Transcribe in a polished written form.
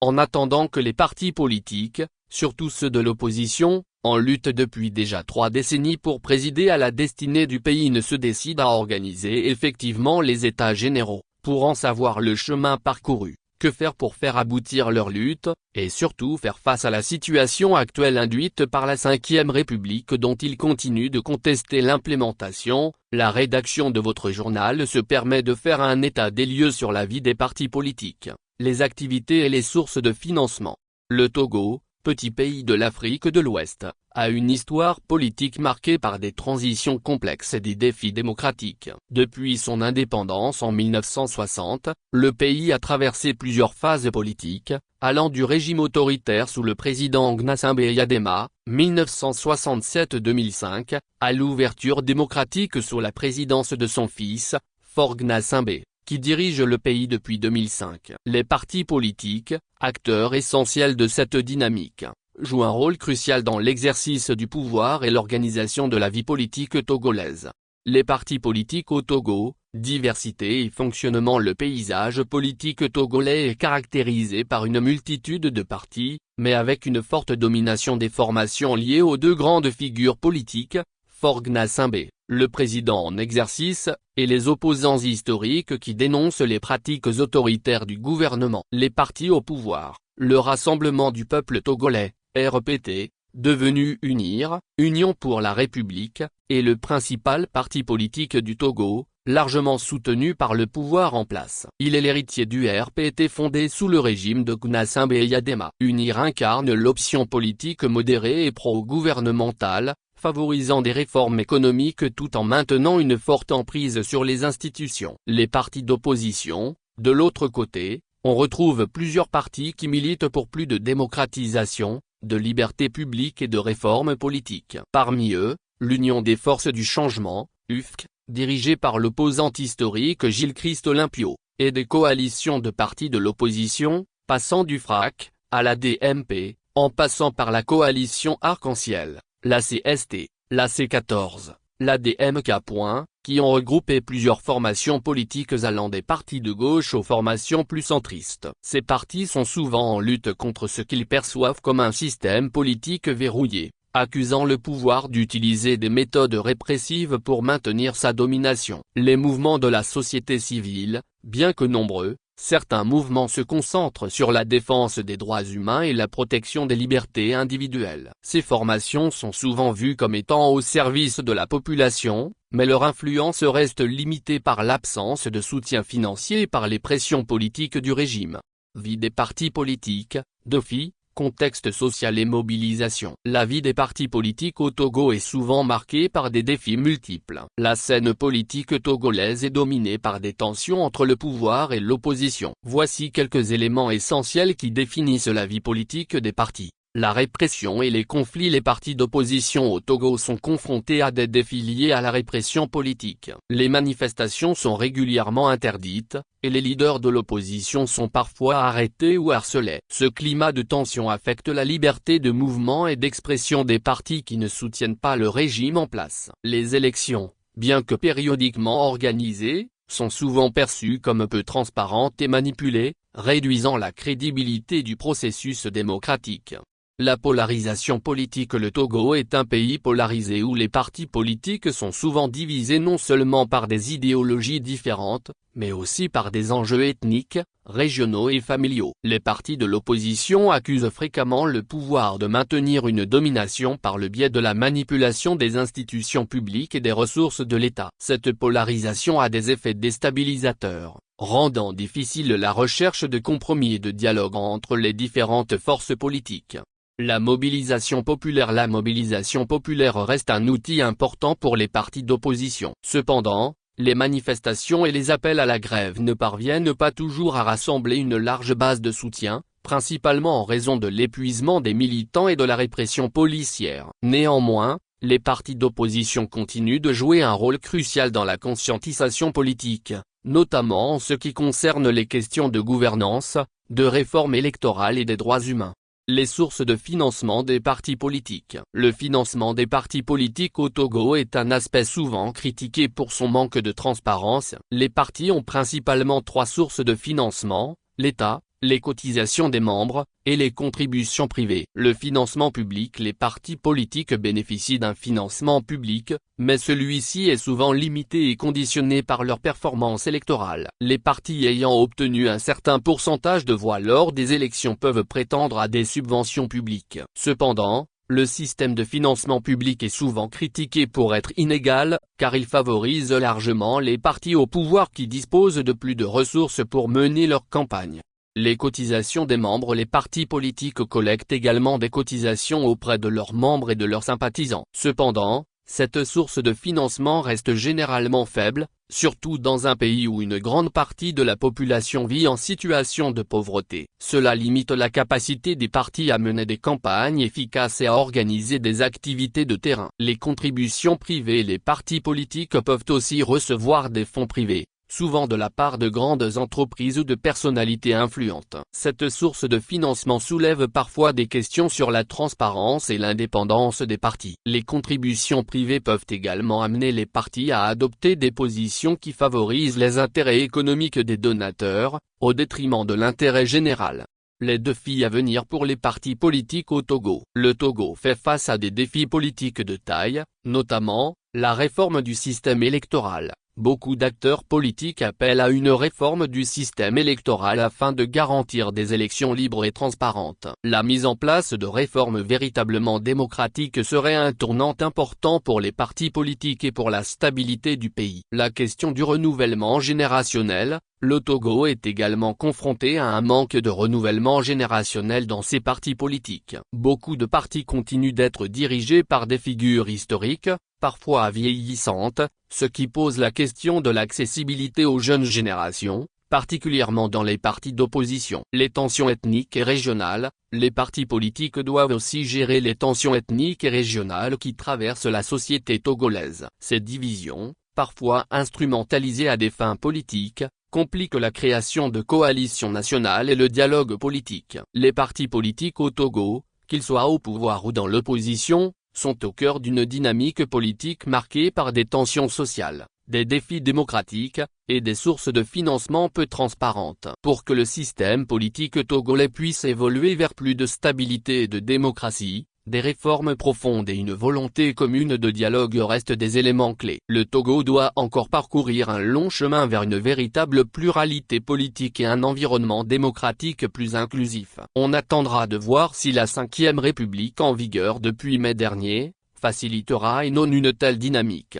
En attendant que les partis politiques, surtout ceux de l'opposition, en lutte depuis déjà 3 décennies pour présider à la destinée du pays ne se décident à organiser effectivement les États généraux, pour en savoir le chemin parcouru, que faire pour faire aboutir leur lutte, et surtout faire face à la situation actuelle induite par la Ve République dont ils continuent de contester l'implémentation, la rédaction de votre journal se permet de faire un état des lieux sur la vie des partis politiques, les activités et les sources de financement. Le Togo, petit pays de l'Afrique de l'Ouest, a une histoire politique marquée par des transitions complexes et des défis démocratiques. Depuis son indépendance en 1960, le pays a traversé plusieurs phases politiques, allant du régime autoritaire sous le président Gnassingbé Eyadema, 1967-2005, à l'ouverture démocratique sous la présidence de son fils, Faure Gnassingbé, qui dirige le pays depuis 2005. Les partis politiques, acteurs essentiels de cette dynamique, jouent un rôle crucial dans l'exercice du pouvoir et l'organisation de la vie politique togolaise. Les partis politiques au Togo, diversité et fonctionnement. Le paysage politique togolais est caractérisé par une multitude de partis, mais avec une forte domination des formations liées aux 2 grandes figures politiques, Faure Gnassingbé, le président en exercice, et les opposants historiques qui dénoncent les pratiques autoritaires du gouvernement. Les partis au pouvoir, le Rassemblement du peuple togolais, RPT, devenu UNIR, Union pour la République, est le principal parti politique du Togo, largement soutenu par le pouvoir en place. Il est l'héritier du RPT fondé sous le régime de Gnassingbé Eyadema. UNIR incarne l'option politique modérée et pro-gouvernementale, favorisant des réformes économiques tout en maintenant une forte emprise sur les institutions. Les partis d'opposition, de l'autre côté, on retrouve plusieurs partis qui militent pour plus de démocratisation, de liberté publique et de réformes politiques. Parmi eux, l'Union des forces du changement, UFC, dirigée par l'opposant historique Gilles-Christ Olympio, et des coalitions de partis de l'opposition, passant du FRAC, à la DMP, en passant par la coalition Arc-en-Ciel, la CST, la C14, la DMK. Qui ont regroupé plusieurs formations politiques allant des partis de gauche aux formations plus centristes. Ces partis sont souvent en lutte contre ce qu'ils perçoivent comme un système politique verrouillé, accusant le pouvoir d'utiliser des méthodes répressives pour maintenir sa domination. Les mouvements de la société civile, bien que nombreux, certains mouvements se concentrent sur la défense des droits humains et la protection des libertés individuelles. Ces formations sont souvent vues comme étant au service de la population, mais leur influence reste limitée par l'absence de soutien financier et par les pressions politiques du régime. Vie des partis politiques, défis, contexte social et mobilisation. La vie des partis politiques au Togo est souvent marquée par des défis multiples. La scène politique togolaise est dominée par des tensions entre le pouvoir et l'opposition. Voici quelques éléments essentiels qui définissent la vie politique des partis. La répression et les conflits. Les partis d'opposition au Togo sont confrontés à des défis liés à la répression politique. Les manifestations sont régulièrement interdites, et les leaders de l'opposition sont parfois arrêtés ou harcelés. Ce climat de tension affecte la liberté de mouvement et d'expression des partis qui ne soutiennent pas le régime en place. Les élections, bien que périodiquement organisées, sont souvent perçues comme peu transparentes et manipulées, réduisant la crédibilité du processus démocratique. La polarisation politique. Le Togo est un pays polarisé où les partis politiques sont souvent divisés non seulement par des idéologies différentes, mais aussi par des enjeux ethniques, régionaux et familiaux. Les partis de l'opposition accusent fréquemment le pouvoir de maintenir une domination par le biais de la manipulation des institutions publiques et des ressources de l'État. Cette polarisation a des effets déstabilisateurs, rendant difficile la recherche de compromis et de dialogue entre les différentes forces politiques. La mobilisation populaire. La mobilisation populaire reste un outil important pour les partis d'opposition. Cependant, les manifestations et les appels à la grève ne parviennent pas toujours à rassembler une large base de soutien, principalement en raison de l'épuisement des militants et de la répression policière. Néanmoins, les partis d'opposition continuent de jouer un rôle crucial dans la conscientisation politique, notamment en ce qui concerne les questions de gouvernance, de réforme électorale et des droits humains. Les sources de financement des partis politiques. Le financement des partis politiques au Togo est un aspect souvent critiqué pour son manque de transparence. Les partis ont principalement 3 sources de financement: l'État, les cotisations des membres, et les contributions privées. Le financement public. Les partis politiques bénéficient d'un financement public, mais celui-ci est souvent limité et conditionné par leur performance électorale. Les partis ayant obtenu un certain pourcentage de voix lors des élections peuvent prétendre à des subventions publiques. Cependant, le système de financement public est souvent critiqué pour être inégal, car il favorise largement les partis au pouvoir qui disposent de plus de ressources pour mener leur campagne. Les cotisations des membres. Les partis politiques collectent également des cotisations auprès de leurs membres et de leurs sympathisants. Cependant, cette source de financement reste généralement faible, surtout dans un pays où une grande partie de la population vit en situation de pauvreté. Cela limite la capacité des partis à mener des campagnes efficaces et à organiser des activités de terrain. Les contributions privées. Les partis politiques peuvent aussi recevoir des fonds privés, souvent de la part de grandes entreprises ou de personnalités influentes. Cette source de financement soulève parfois des questions sur la transparence et l'indépendance des partis. Les contributions privées peuvent également amener les partis à adopter des positions qui favorisent les intérêts économiques des donateurs, au détriment de l'intérêt général. Les défis à venir pour les partis politiques au Togo. Le Togo fait face à des défis politiques de taille, notamment, la réforme du système électoral. Beaucoup d'acteurs politiques appellent à une réforme du système électoral afin de garantir des élections libres et transparentes. La mise en place de réformes véritablement démocratiques serait un tournant important pour les partis politiques et pour la stabilité du pays. La question du renouvellement générationnel. Le Togo est également confronté à un manque de renouvellement générationnel dans ses partis politiques. Beaucoup de partis continuent d'être dirigés par des figures historiques, parfois vieillissantes, ce qui pose la question de l'accessibilité aux jeunes générations, particulièrement dans les partis d'opposition. Les tensions ethniques et régionales. Les partis politiques doivent aussi gérer les tensions ethniques et régionales qui traversent la société togolaise. Ces divisions, parfois instrumentalisées à des fins politiques, compliquent la création de coalitions nationales et le dialogue politique. Les partis politiques au Togo, qu'ils soient au pouvoir ou dans l'opposition, sont au cœur d'une dynamique politique marquée par des tensions sociales, des défis démocratiques, et des sources de financement peu transparentes. Pour que le système politique togolais puisse évoluer vers plus de stabilité et de démocratie, des réformes profondes et une volonté commune de dialogue restent des éléments clés. Le Togo doit encore parcourir un long chemin vers une véritable pluralité politique et un environnement démocratique plus inclusif. On attendra de voir si la 5e République en vigueur depuis mai dernier, facilitera et non une telle dynamique.